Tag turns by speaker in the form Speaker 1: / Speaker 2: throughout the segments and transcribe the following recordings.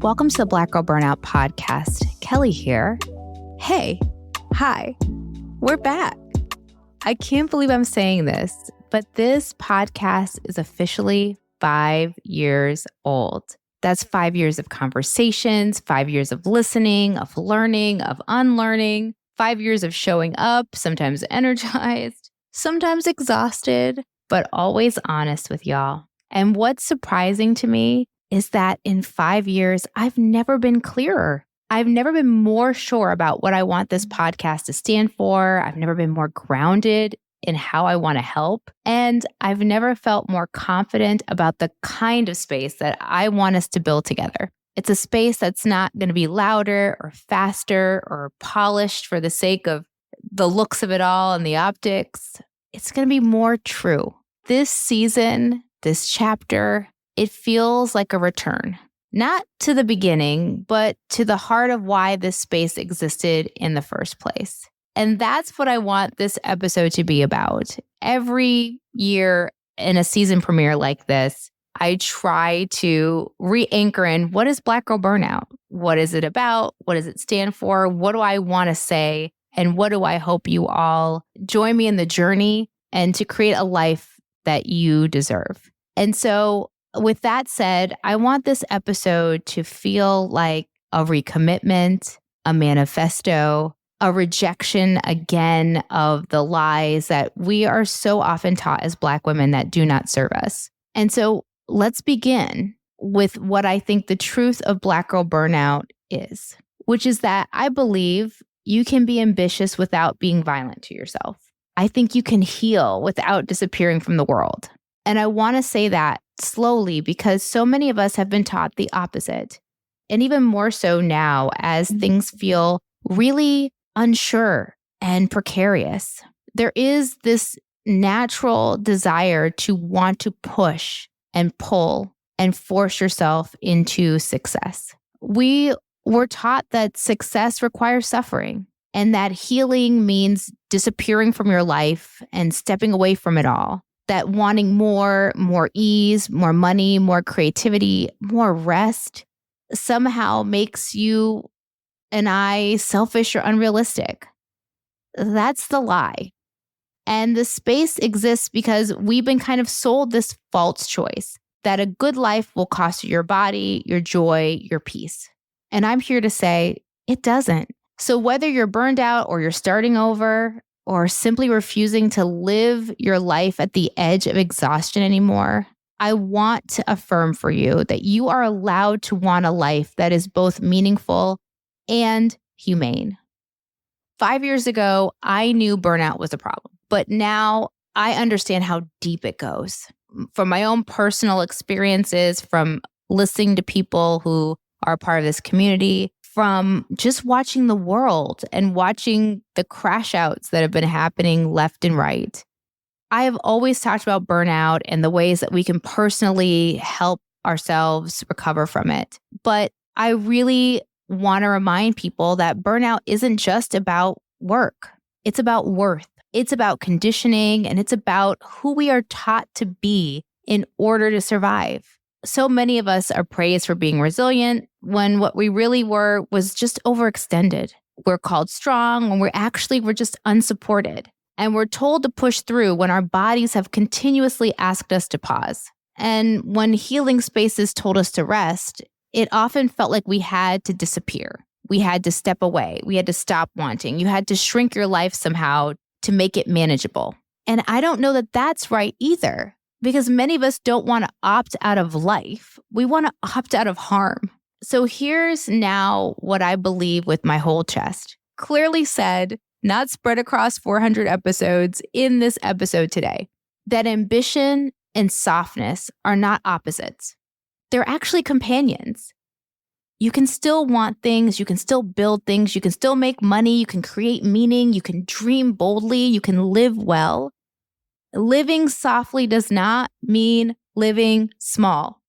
Speaker 1: Welcome to the Black Girl Burnout podcast. Kelley here. Hey, hi, we're back. I can't believe I'm saying this, but this podcast is officially 5 years old. That's 5 years of conversations, 5 years of listening, of learning, of unlearning, 5 years of showing up, sometimes energized, sometimes exhausted, but always honest with y'all. And what's surprising to me is that in 5 years, I've never been clearer. I've never been more sure about what I want this podcast to stand for. I've never been more grounded in how I want to help. And I've never felt more confident about the kind of space that I want us to build together. It's a space that's not going to be louder or faster or polished for the sake of the looks of it all and the optics. It's going to be more true. This season, this chapter, it feels like a return, not to the beginning, but to the heart of why this space existed in the first place. And that's what I want this episode to be about. Every year in a season premiere like this, I try to re-anchor in what is Black Girl Burnout? What is it about? What does it stand for? What do I want to say? And what do I hope you all join me in the journey and to create a life that you deserve? And so with that said, I want this episode to feel like a recommitment, a manifesto, a rejection again of the lies that we are so often taught as Black women that do not serve us. And so let's begin with what I think the truth of Black Girl Burnout is, which is that I believe you can be ambitious without being violent to yourself. I think you can heal without disappearing from the world. And I want to say that slowly because so many of us have been taught the opposite. And even more so now as things feel really unsure and precarious. There is this natural desire to want to push and pull and force yourself into success. We were taught that success requires suffering and that healing means disappearing from your life and stepping away from it all. That wanting more ease, more money, more creativity, more rest somehow makes you and I selfish or unrealistic. That's the lie. And the space exists because we've been kind of sold this false choice that a good life will cost you your body, your joy, your peace. And I'm here to say it doesn't. So whether you're burned out or you're starting over, or simply refusing to live your life at the edge of exhaustion anymore, I want to affirm for you that you are allowed to want a life that is both meaningful and humane. 5 years ago, I knew burnout was a problem, but now I understand how deep it goes. From my own personal experiences, from listening to people who are a part of this community, from just watching the world and watching the crash outs that have been happening left and right. I have always talked about burnout and the ways that we can personally help ourselves recover from it. But I really want to remind people that burnout isn't just about work. It's about worth. It's about conditioning, and it's about who we are taught to be in order to survive. So many of us are praised for being resilient when what we really were was just overextended. We're called strong when we're just unsupported. And we're told to push through when our bodies have continuously asked us to pause. And when healing spaces told us to rest, it often felt like we had to disappear. We had to step away. We had to stop wanting. You had to shrink your life somehow to make it manageable. And I don't know that that's right either. Because many of us don't want to opt out of life. We want to opt out of harm. So here's now what I believe with my whole chest. Clearly said, not spread across 400 episodes in this episode today, that ambition and softness are not opposites. They're actually companions. You can still want things. You can still build things. You can still make money. You can create meaning. You can dream boldly. You can live well. Living softly does not mean living small.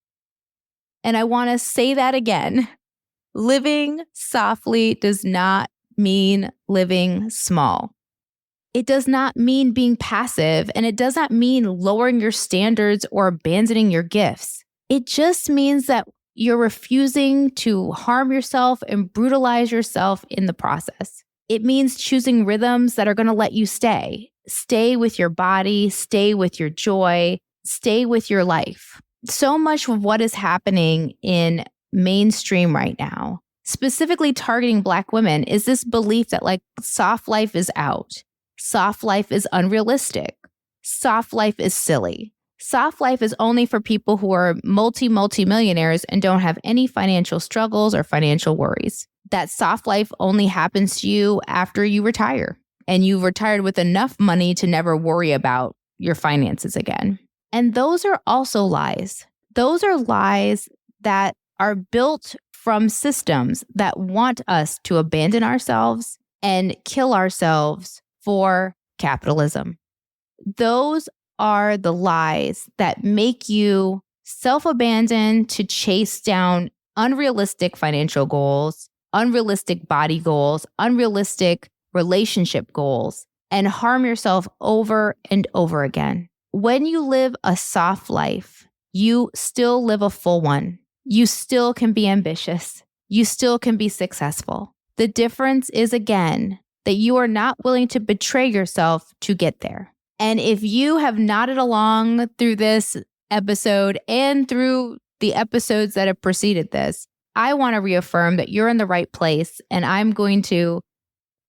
Speaker 1: And I want to say that again. Living softly does not mean living small. It does not mean being passive, and it does not mean lowering your standards or abandoning your gifts. It just means that you're refusing to harm yourself and brutalize yourself in the process. It means choosing rhythms that are going to let you stay. Stay with your body, stay with your joy, stay with your life. So much of what is happening in mainstream right now, specifically targeting Black women, is this belief that like soft life is out. Soft life is unrealistic. Soft life is silly. Soft life is only for people who are multi-millionaires and don't have any financial struggles or financial worries. That soft life only happens to you after you retire, and you've retired with enough money to never worry about your finances again. And those are also lies. Those are lies that are built from systems that want us to abandon ourselves and kill ourselves for capitalism. Those are the lies that make you self-abandon to chase down unrealistic financial goals, unrealistic body goals, unrealistic relationship goals, and harm yourself over and over again. When you live a soft life, you still live a full one. You still can be ambitious. You still can be successful. The difference is, again, that you are not willing to betray yourself to get there. And if you have nodded along through this episode and through the episodes that have preceded this, I want to reaffirm that you're in the right place, and I'm going to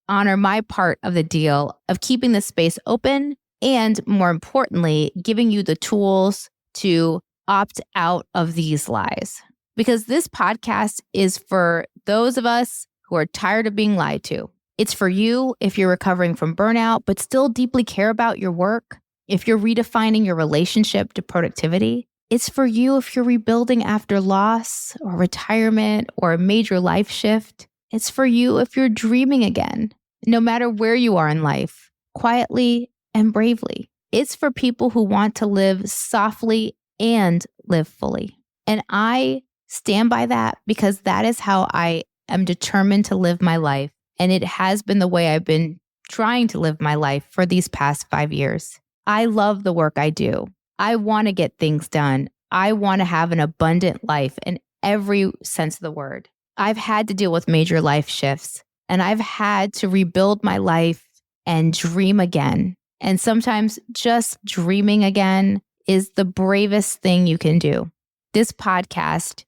Speaker 1: honor my part of the deal of keeping the space open and, more importantly, giving you the tools to opt out of these lies. Because this podcast is for those of us who are tired of being lied to. It's for you if you're recovering from burnout, but still deeply care about your work. If you're redefining your relationship to productivity. It's for you if you're rebuilding after loss or retirement or a major life shift. It's for you if you're dreaming again, no matter where you are in life, quietly and bravely. It's for people who want to live softly and live fully. And I stand by that because that is how I am determined to live my life. And it has been the way I've been trying to live my life for these past 5 years. I love the work I do. I want to get things done. I want to have an abundant life in every sense of the word. I've had to deal with major life shifts, and I've had to rebuild my life and dream again. And sometimes just dreaming again is the bravest thing you can do. This podcast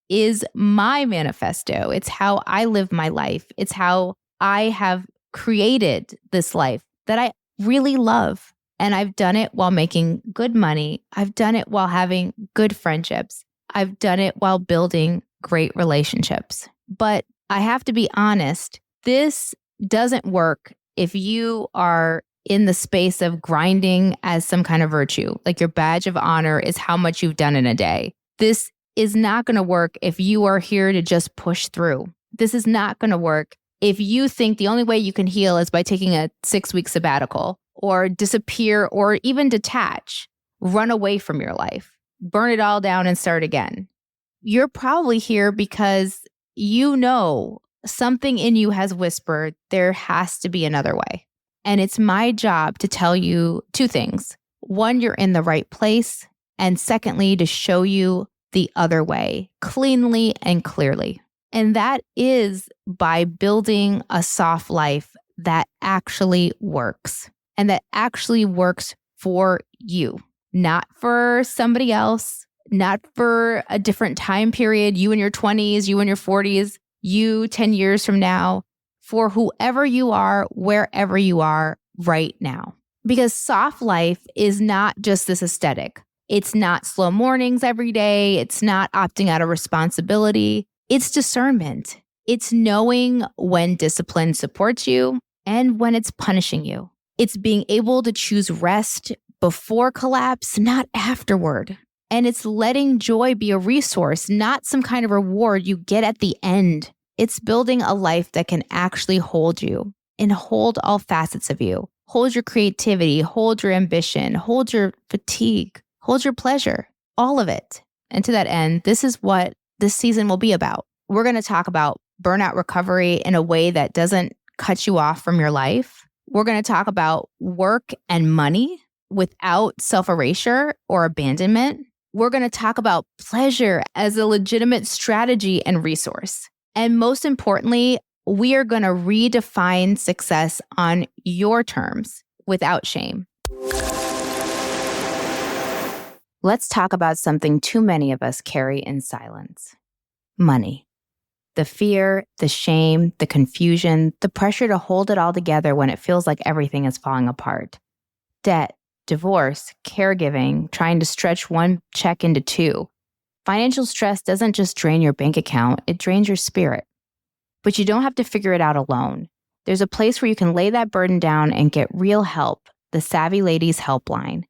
Speaker 1: is my manifesto. It's how I live my life. It's how I have created this life that I really love. And I've done it while making good money. I've done it while having good friendships. I've done it while building great relationships. But I have to be honest, this doesn't work if you are in the space of grinding as some kind of virtue. Like your badge of honor is how much you've done in a day. This is not going to work if you are here to just push through. This is not going to work if you think the only way you can heal is by taking a 6-week sabbatical or disappear or even detach, run away from your life, burn it all down and start again. You're probably here because you know something in you has whispered there has to be another way. And it's my job to tell you 2 things. 1, you're in the right place. And secondly, to show you the other way cleanly and clearly. And that is by building a soft life that actually works and that actually works for you, not for somebody else, not for a different time period, you in your 20s, you in your 40s, you 10 years from now, for whoever you are, wherever you are right now. Because soft life is not just this aesthetic. It's not slow mornings every day. It's not opting out of responsibility. It's discernment. It's knowing when discipline supports you and when it's punishing you. It's being able to choose rest before collapse, not afterward. And it's letting joy be a resource, not some kind of reward you get at the end. It's building a life that can actually hold you and hold all facets of you. Hold your creativity, hold your ambition, hold your fatigue, hold your pleasure, all of it. And to that end, this is what this season will be about. We're going to talk about burnout recovery in a way that doesn't cut you off from your life. We're going to talk about work and money without self-erasure or abandonment. We're going to talk about pleasure as a legitimate strategy and resource. And most importantly, we are going to redefine success on your terms without shame. Let's talk about something too many of us carry in silence: money. The fear, the shame, the confusion, the pressure to hold it all together when it feels like everything is falling apart. Debt, divorce, caregiving, trying to stretch one check into two. Financial stress doesn't just drain your bank account, it drains your spirit. But you don't have to figure it out alone. There's a place where you can lay that burden down and get real help, the Savvy Ladies Helpline.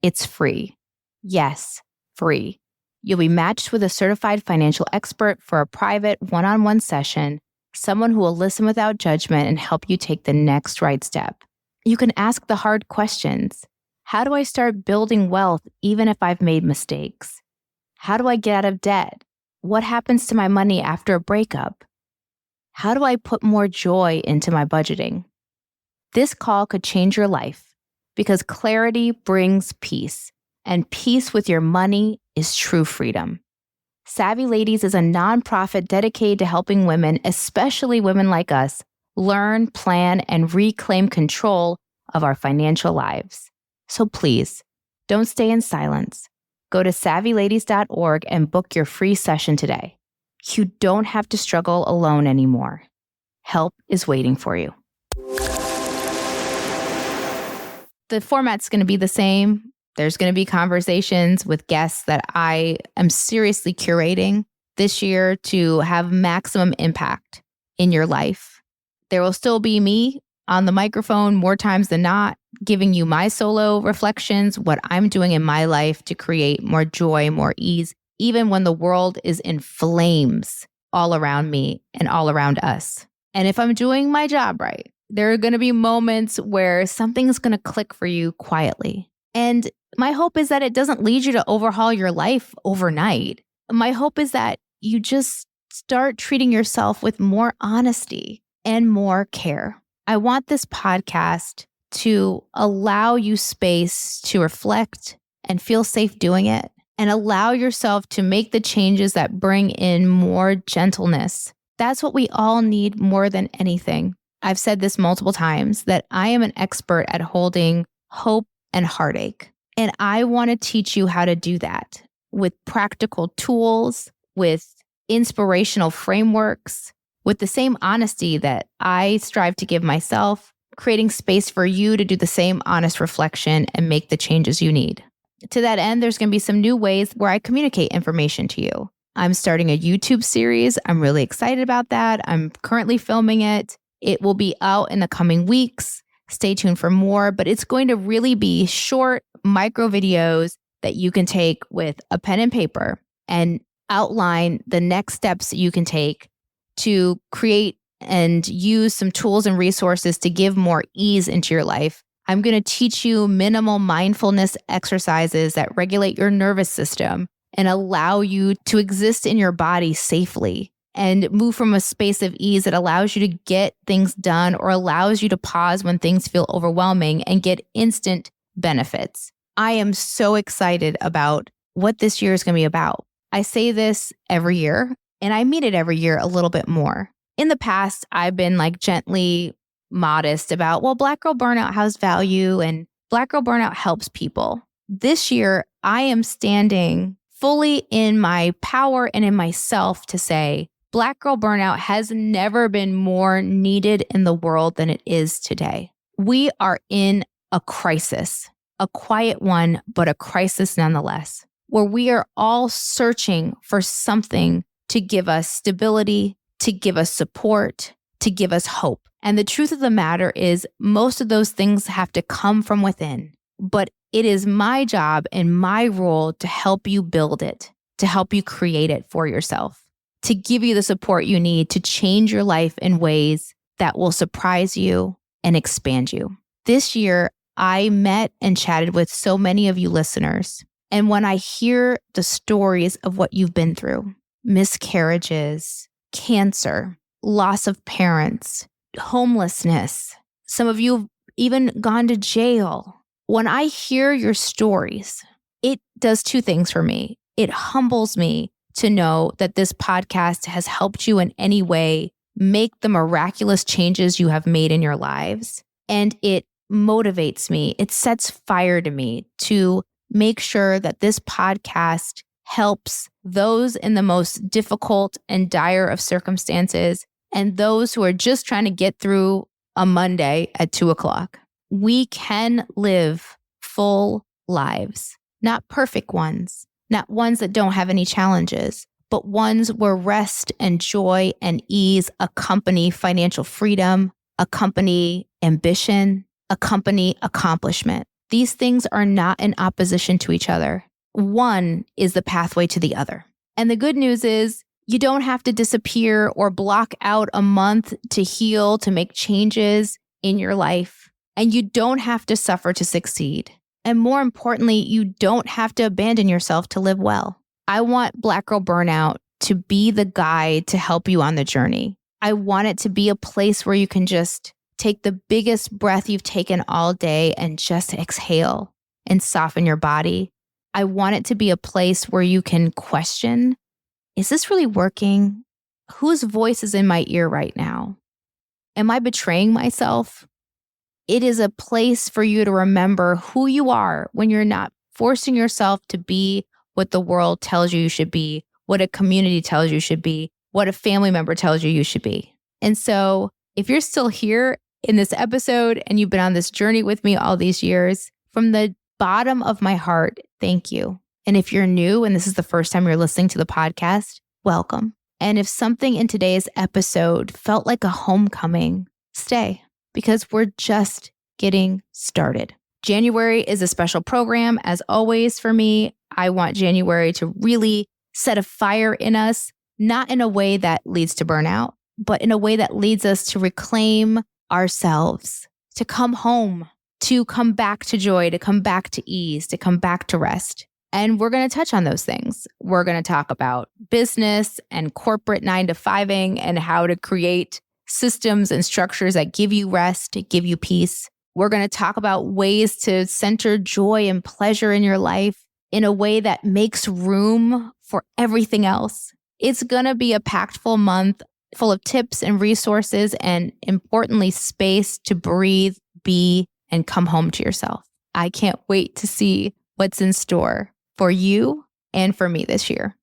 Speaker 1: It's free. Yes, free. You'll be matched with a certified financial expert for a private one-on-one session, someone who will listen without judgment and help you take the next right step. You can ask the hard questions. How do I start building wealth even if I've made mistakes? How do I get out of debt? What happens to my money after a breakup? How do I put more joy into my budgeting? This call could change your life because clarity brings peace, and peace with your money is true freedom. Savvy Ladies is a nonprofit dedicated to helping women, especially women like us, learn, plan, and reclaim control of our financial lives. So please, don't stay in silence. Go to savvyladies.org and book your free session today. You don't have to struggle alone anymore. Help is waiting for you. The format's going to be the same. There's going to be conversations with guests that I am seriously curating this year to have maximum impact in your life. There will still be me on the microphone more times than not, giving you my solo reflections, what I'm doing in my life to create more joy, more ease, even when the world is in flames all around me and all around us. And if I'm doing my job right, there are going to be moments where something's going to click for you quietly. And my hope is that it doesn't lead you to overhaul your life overnight. My hope is that you just start treating yourself with more honesty and more care. I want this podcast to allow you space to reflect and feel safe doing it, and allow yourself to make the changes that bring in more gentleness. That's what we all need more than anything. I've said this multiple times, that I am an expert at holding hope and heartache. And I want to teach you how to do that with practical tools, with inspirational frameworks, with the same honesty that I strive to give myself, creating space for you to do the same honest reflection and make the changes you need. To that end, there's going to be some new ways where I communicate information to you. I'm starting a YouTube series. I'm really excited about that. I'm currently filming it. It will be out in the coming weeks. Stay tuned for more, but it's going to really be short micro videos that you can take with a pen and paper and outline the next steps that you can take to create and use some tools and resources to give more ease into your life. I'm going to teach you minimal mindfulness exercises that regulate your nervous system and allow you to exist in your body safely and move from a space of ease that allows you to get things done or allows you to pause when things feel overwhelming and get instant benefits. I am so excited about what this year is going to be about. I say this every year, and I mean it every year a little bit more. In the past, I've been gently modest about, well, Black Girl Burnout has value and Black Girl Burnout helps people. This year, I am standing fully in my power and in myself to say, Black Girl Burnout has never been more needed in the world than it is today. We are in a crisis, a quiet one, but a crisis nonetheless, where we are all searching for something to give us stability, to give us support, to give us hope. And the truth of the matter is most of those things have to come from within, but it is my job and my role to help you build it, to help you create it for yourself, to give you the support you need to change your life in ways that will surprise you and expand you. This year, I met and chatted with so many of you listeners. And when I hear the stories of what you've been through, miscarriages, cancer, loss of parents, homelessness, some of you have even gone to jail. When I hear your stories, It does two things for me. It humbles me to know that this podcast has helped you in any way make the miraculous changes you have made in your lives. And it motivates me. It sets fire to me to make sure that this podcast helps those in the most difficult and dire of circumstances and those who are just trying to get through a Monday at 2:00. We can live full lives, not perfect ones, not ones that don't have any challenges, but ones where rest and joy and ease accompany financial freedom, accompany ambition, accompany accomplishment. These things are not in opposition to each other. One is the pathway to the other. And the good news is you don't have to disappear or block out a month to heal, to make changes in your life. And you don't have to suffer to succeed. And more importantly, you don't have to abandon yourself to live well. I want Black Girl Burnout to be the guide to help you on the journey. I want it to be a place where you can just take the biggest breath you've taken all day and just exhale and soften your body. I want it to be a place where you can question, is this really working? Whose voice is in my ear right now? Am I betraying myself? It is a place for you to remember who you are when you're not forcing yourself to be what the world tells you should be, what a community tells you should be, what a family member tells you should be. And so if you're still here in this episode and you've been on this journey with me all these years, from the bottom of my heart, thank you. And if you're new and this is the first time you're listening to the podcast, welcome. And if something in today's episode felt like a homecoming, stay, because we're just getting started. January is a special program, as always, for me. I want January to really set a fire in us, not in a way that leads to burnout, but in a way that leads us to reclaim ourselves, to come home, to come back to joy, to come back to ease, to come back to rest. And we're going to touch on those things. We're going to talk about business and corporate 9-to-5ing and how to create systems and structures that give you rest, give you peace. We're going to talk about ways to center joy and pleasure in your life in a way that makes room for everything else. It's going to be a packed-full month full of tips and resources and, importantly, space to breathe, be, and come home to yourself. I can't wait to see what's in store for you and for me this year.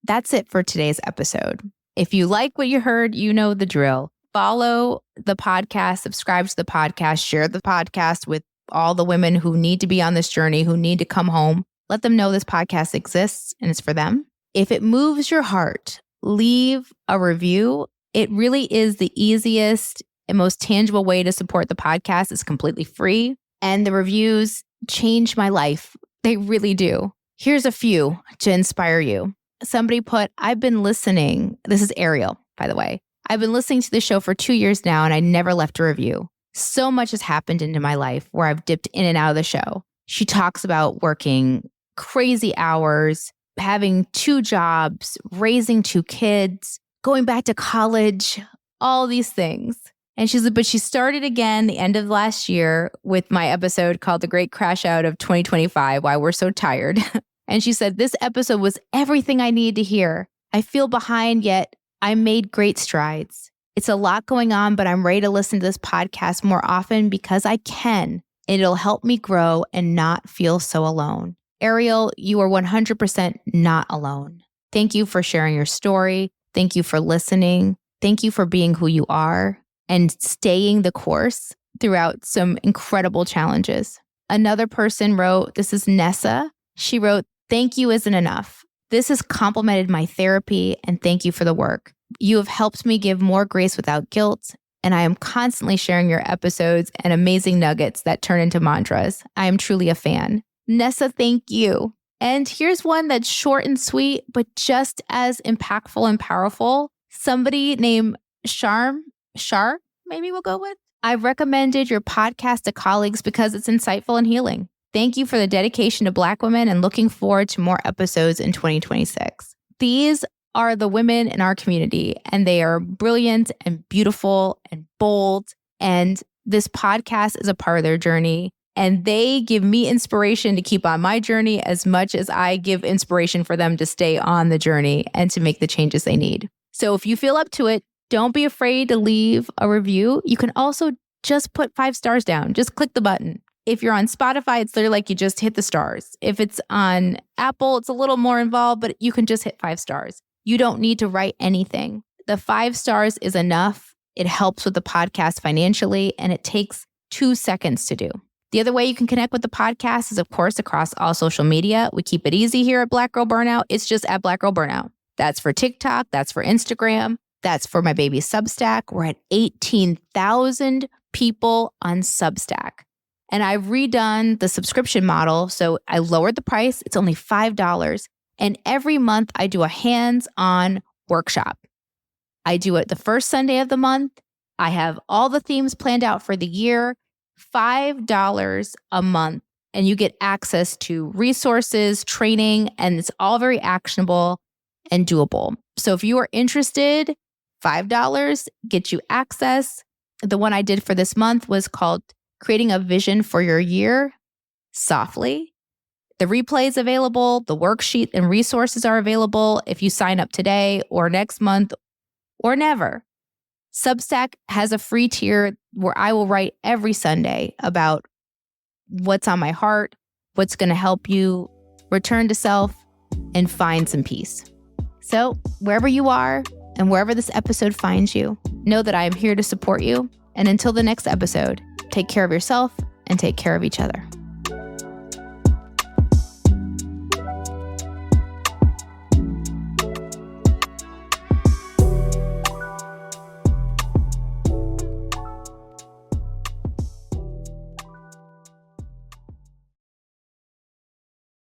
Speaker 1: That's it for today's episode. If you like what you heard, you know the drill. Follow the podcast, subscribe to the podcast, share the podcast with all the women who need to be on this journey, who need to come home. Let them know this podcast exists and it's for them. If it moves your heart, leave a review. It really is the easiest and most tangible way to support the podcast. It's completely free. And the reviews change my life. They really do. Here's a few to inspire you. Somebody put, I've been listening. This is Ariel, by the way. I've been listening to the show for 2 years now and I never left a review. So much has happened into my life where I've dipped in and out of the show. She talks about working crazy hours, having 2 jobs, raising 2 kids, going back to college, all these things. And she said, but she started again the end of last year with my episode called The Great Crash Out of 2025, Why We're So Tired. And she said, this episode was everything I needed to hear. I feel behind, yet I made great strides. It's a lot going on, but I'm ready to listen to this podcast more often because I can. And it'll help me grow and not feel so alone. Ariel, you are 100% not alone. Thank you for sharing your story. Thank you for listening. Thank you for being who you are and staying the course throughout some incredible challenges. Another person wrote, this is Nessa. She wrote, thank you isn't enough. This has complemented my therapy and thank you for the work. You have helped me give more grace without guilt, and I am constantly sharing your episodes and amazing nuggets that turn into mantras. I am truly a fan. Nessa, thank you. And here's one that's short and sweet, but just as impactful and powerful. Somebody named Shar, maybe we'll go with. I've recommended your podcast to colleagues because it's insightful and healing. Thank you for the dedication to Black women and looking forward to more episodes in 2026. These are the women in our community, and they are brilliant and beautiful and bold. And this podcast is a part of their journey. And they give me inspiration to keep on my journey as much as I give inspiration for them to stay on the journey and to make the changes they need. So if you feel up to it, don't be afraid to leave a review. You can also just put 5 stars down. Just click the button. If you're on Spotify, it's literally like you just hit the stars. If it's on Apple, it's a little more involved, but you can just hit 5 stars. You don't need to write anything. The 5 stars is enough. It helps with the podcast financially, and it takes 2 seconds to do. The other way you can connect with the podcast is, of course, across all social media. We keep it easy here at Black Girl Burnout. It's just at Black Girl Burnout. That's for TikTok. That's for Instagram. That's for my baby Substack. We're at 18,000 people on Substack. And I've redone the subscription model. So I lowered the price. It's only $5. And every month I do a hands-on workshop. I do it the first Sunday of the month. I have all the themes planned out for the year. $5 a month, and you get access to resources, training, and it's all very actionable and doable. So if you are interested, $5 gets you access. The one I did for this month was called Creating a Vision for Your Year Softly. The replay is available. The worksheet and resources are available if you sign up today or next month or never. Substack has a free tier where I will write every Sunday about what's on my heart, what's going to help you return to self and find some peace. So wherever you are and wherever this episode finds you, know that I am here to support you. And until the next episode, take care of yourself and take care of each other.